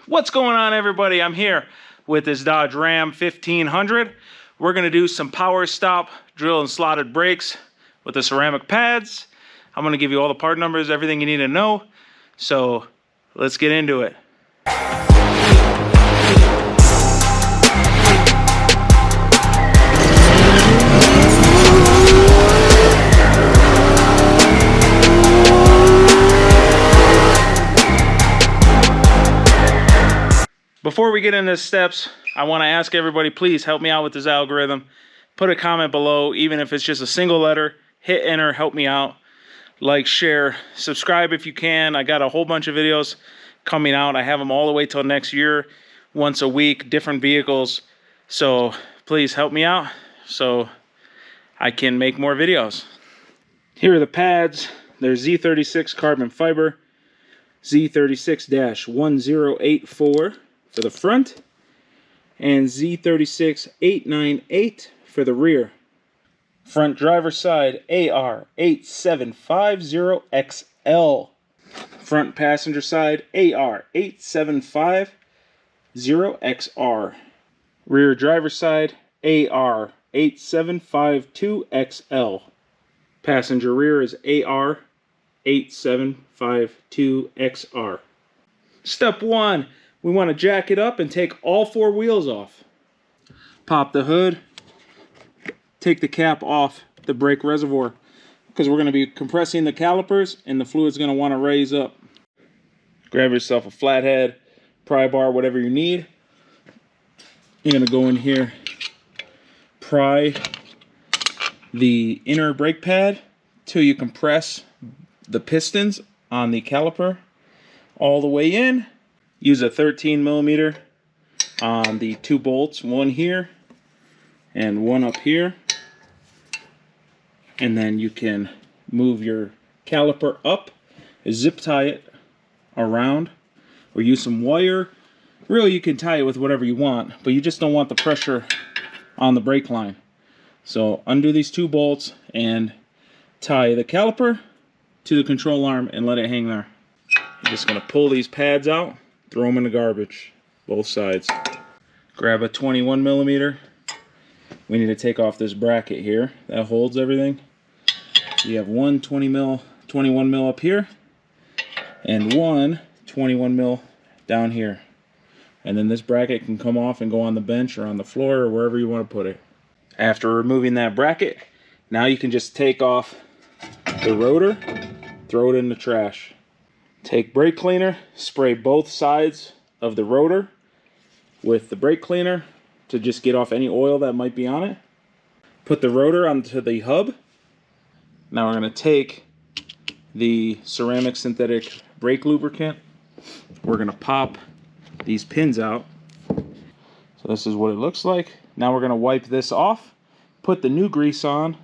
What's going on, everybody? I'm here with this Dodge Ram 1500. We're going to do some Power Stop drill and slotted brakes with the ceramic pads. I'm going to give you all the part numbers, everything you need to know. So let's get into it. Before we get into the steps, I want to ask everybody, please help me out with this algorithm. Put a comment below, even if it's just a single letter. Hit enter, help me out. Like, share, subscribe if you can. I got a whole bunch of videos coming out. I have them all the way till next year, once a week, different vehicles. So please help me out so I can make more videos. Here are the pads. They're Z36 carbon fiber, Z36-1084 for the front, and Z36-898 for the rear. Front driver's side AR8750XL. Front passenger side AR8750XR. Rear driver's side AR8752XL. Passenger rear is AR8752XR. Step 1. We want to jack it up and take all 4 wheels off. Pop the hood. Take the cap off the brake reservoir because we're going to be compressing the calipers and the fluid's going to want to raise up. Grab yourself a flathead, pry bar, whatever you need. You're going to go in here, pry the inner brake pad till you compress the pistons on the caliper all the way in. Use a 13mm on the 2 bolts, one here and one up here. And then you can move your caliper up, zip tie it around, or use some wire. Really, you can tie it with whatever you want, but you just don't want the pressure on the brake line. So undo these 2 bolts and tie the caliper to the control arm and let it hang there. I'm just going to pull these pads out, throw them in the garbage, both sides. Grab a 21mm. We need to take off this bracket here that holds everything. You have one 21mm up here and one 21mm down here. And then this bracket can come off and go on the bench or on the floor or wherever you want to put it. After removing that bracket, now you can just take off the rotor, throw it in the trash. Take brake cleaner, spray both sides of the rotor with the brake cleaner to just get off any oil that might be on it. Put the rotor onto the hub. Now we're going to take the ceramic synthetic brake lubricant. We're going to pop these pins out. So this is what it looks like. Now we're going to wipe this off, put the new grease on,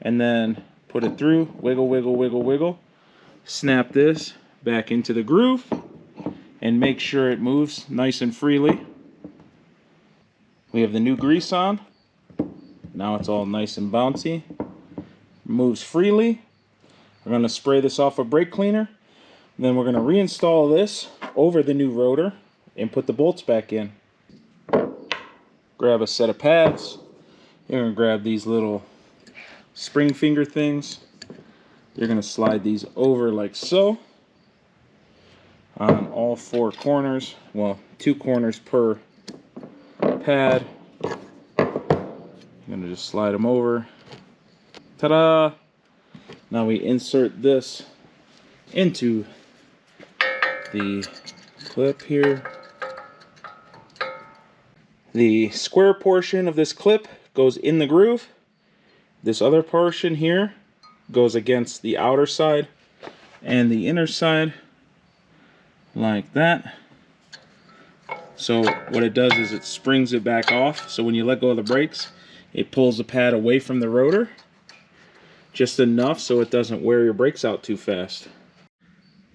and then put it through. Wiggle, wiggle, wiggle, wiggle. Snap this back into the groove and make sure it moves nice and freely. We have the new grease on. Now it's all nice and bouncy. Moves freely. We're going to spray this off with brake cleaner. And then we're going to reinstall this over the new rotor and put the bolts back in. Grab a set of pads. You're going to grab these little spring finger things. You're going to slide these over like so on all 4 corners. Well, 2 corners per pad. I'm going to just slide them over. Ta-da! Now we insert this into the clip here. The square portion of this clip goes in the groove. This other portion here goes against the outer side and the inner side like that. So what it does is it springs it back off. So when you let go of the brakes, it pulls the pad away from the rotor just enough so it doesn't wear your brakes out too fast.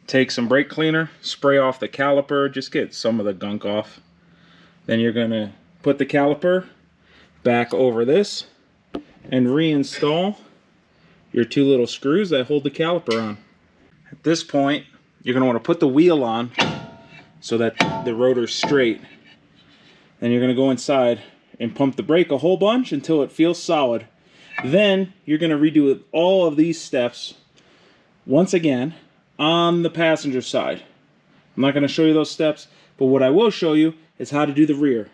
Take some brake cleaner, spray off the caliper, just get some of the gunk off. Then you're going to put the caliper back over this and reinstall your 2 little screws that hold the caliper on. At this point, you're going to want to put the wheel on so that the rotor's straight. Then you're going to go inside and pump the brake a whole bunch until it feels solid. Then you're going to redo all of these steps once again on the passenger side. I'm not going to show you those steps, but what I will show you is how to do the rear.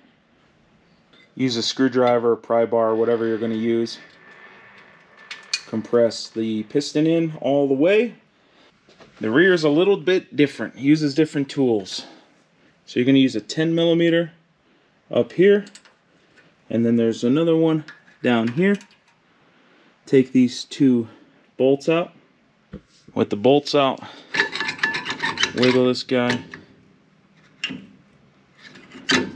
Use a screwdriver, pry bar, whatever you're going to use. Compress the piston in all the way. The rear is a little bit different. It uses different tools. So you're going to use a 10mm up here, and then there's another one down here. Take these two bolts out. With the bolts out, wiggle this guy. You're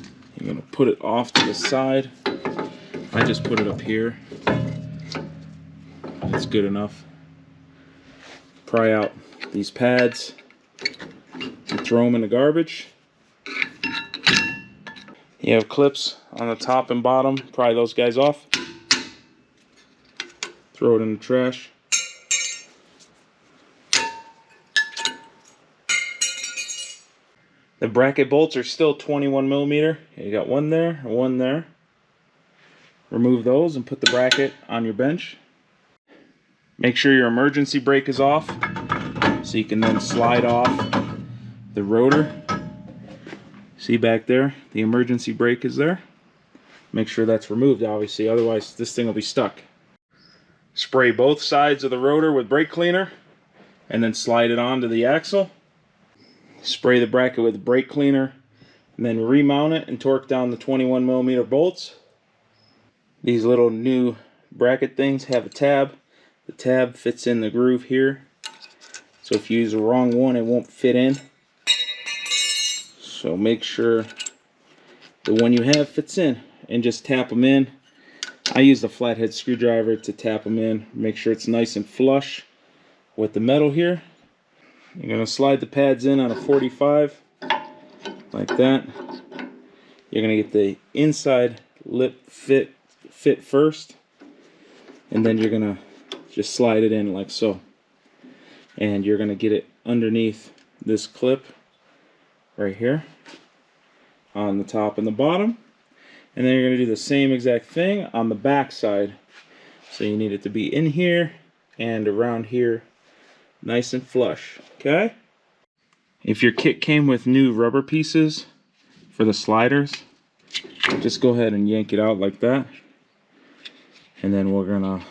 going to put it off to the side. I just put it up here. That's good enough. Pry out these pads and throw them in the garbage. You have clips on the top and bottom. Pry those guys off. Throw it in the trash. The bracket bolts are still 21mm. You got one there, one there. Remove those and put the bracket on your bench. Make sure your emergency brake is off, so you can then slide off the rotor. See back there, the emergency brake is there. Make sure that's removed, obviously, otherwise this thing will be stuck. Spray both sides of the rotor with brake cleaner, and then slide it onto the axle. Spray the bracket with brake cleaner, and then remount it and torque down the 21mm bolts. These little new bracket things have a tab. The tab fits in the groove here, so if you use the wrong one, it won't fit in. So make sure the one you have fits in, and just tap them in. I use the flathead screwdriver to tap them in. Make sure it's nice and flush with the metal here. You're going to slide the pads in on a 45, like that. You're going to get the inside lip fit first, and then you're going to just slide it in like so. And you're going to get it underneath this clip right here on the top and the bottom. And then you're going to do the same exact thing on the back side. So you need it to be in here and around here, nice and flush. Okay? If your kit came with new rubber pieces for the sliders, just go ahead and yank it out like that. And then we're going to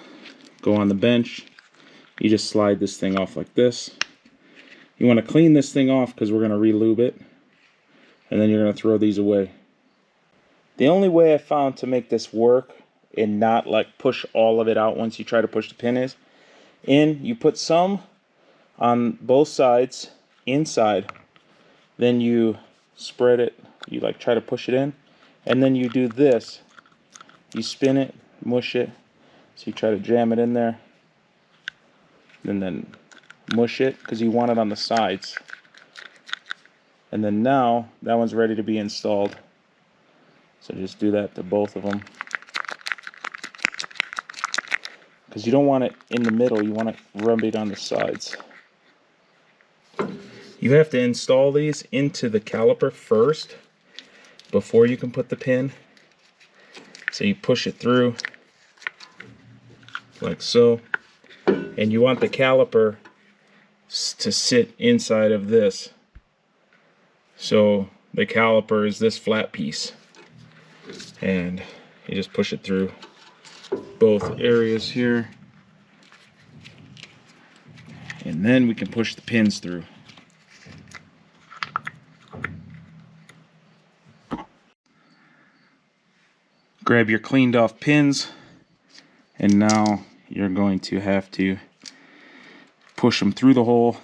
go on the bench. You just slide this thing off like this. You want to clean this thing off because we're going to re-lube it. And then you're going to throw these away. The only way I found to make this work and not like push all of it out once you try to push the pin is you put some on both sides inside, then you spread it, you like try to push it in, and then you do this. You spin it, mush it, so you try to jam it in there, and then mush it because you want it on the sides. And then now that one's ready to be installed. So just do that to both of them. Because you don't want it in the middle, you want it rubbed on the sides. You have to install these into the caliper first before you can put the pin. So you push it through like so. And you want the caliper to sit inside of this. So the caliper is this flat piece. And you just push it through both areas here, and then we can push the pins through. Grab your cleaned off pins, and now you're going to have to push them through the hole.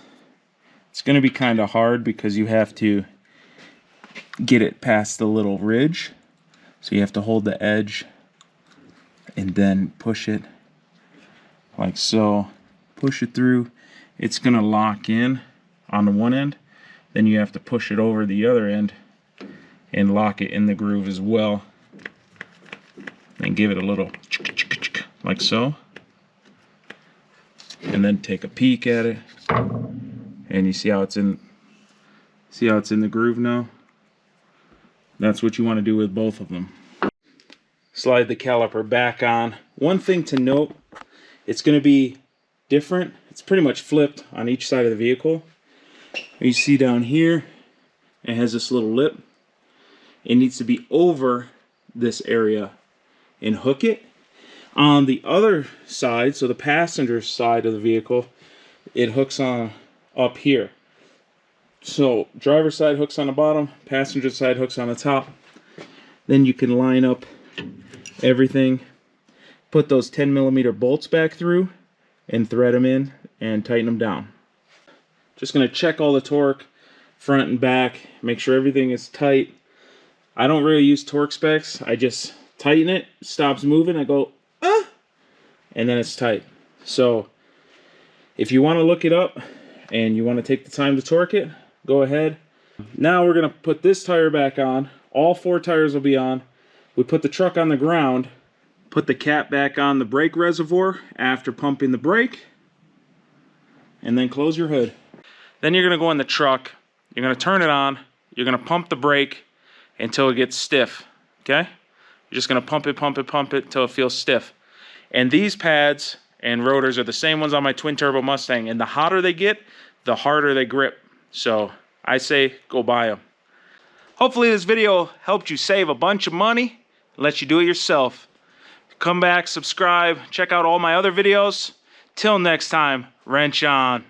It's going to be kind of hard because you have to get it past the little ridge. So you have to hold the edge and then push it like so. Push it through. It's going to lock in on the one end. Then you have to push it over the other end and lock it in the groove as well. And give it a little like so. And then take a peek at it. And you see how it's in the groove now. That's what you want to do with both of them. Slide the caliper back on. One thing to note, it's going to be different. It's pretty much flipped on each side of the vehicle. You see down here, it has this little lip. It needs to be over this area and hook it. On the other side, so the passenger side of the vehicle, it hooks on up here. So driver's side hooks on the bottom, passenger side hooks on the top. Then you can line up everything, put those 10mm bolts back through, and thread them in and tighten them down. Just going to check all the torque, front and back, make sure everything is tight. I don't really use torque specs. I just tighten it, stops moving, I go, ah, and then it's tight. So if you want to look it up and you want to take the time to torque it, go ahead. Now we're going to put this tire back on. All 4 tires will be on. We put the truck on the ground, put the cap back on the brake reservoir after pumping the brake, and then close your hood. Then you're going to go in the truck, you're going to turn it on, you're going to pump the brake until it gets stiff, okay? You're just going to pump it until it feels stiff. And these pads and rotors are the same ones on my twin turbo Mustang, and the hotter they get, the harder they grip. So I say go buy them. Hopefully this video helped you save a bunch of money and let you do it yourself. Come back, subscribe, check out all my other videos. Till next time, wrench on.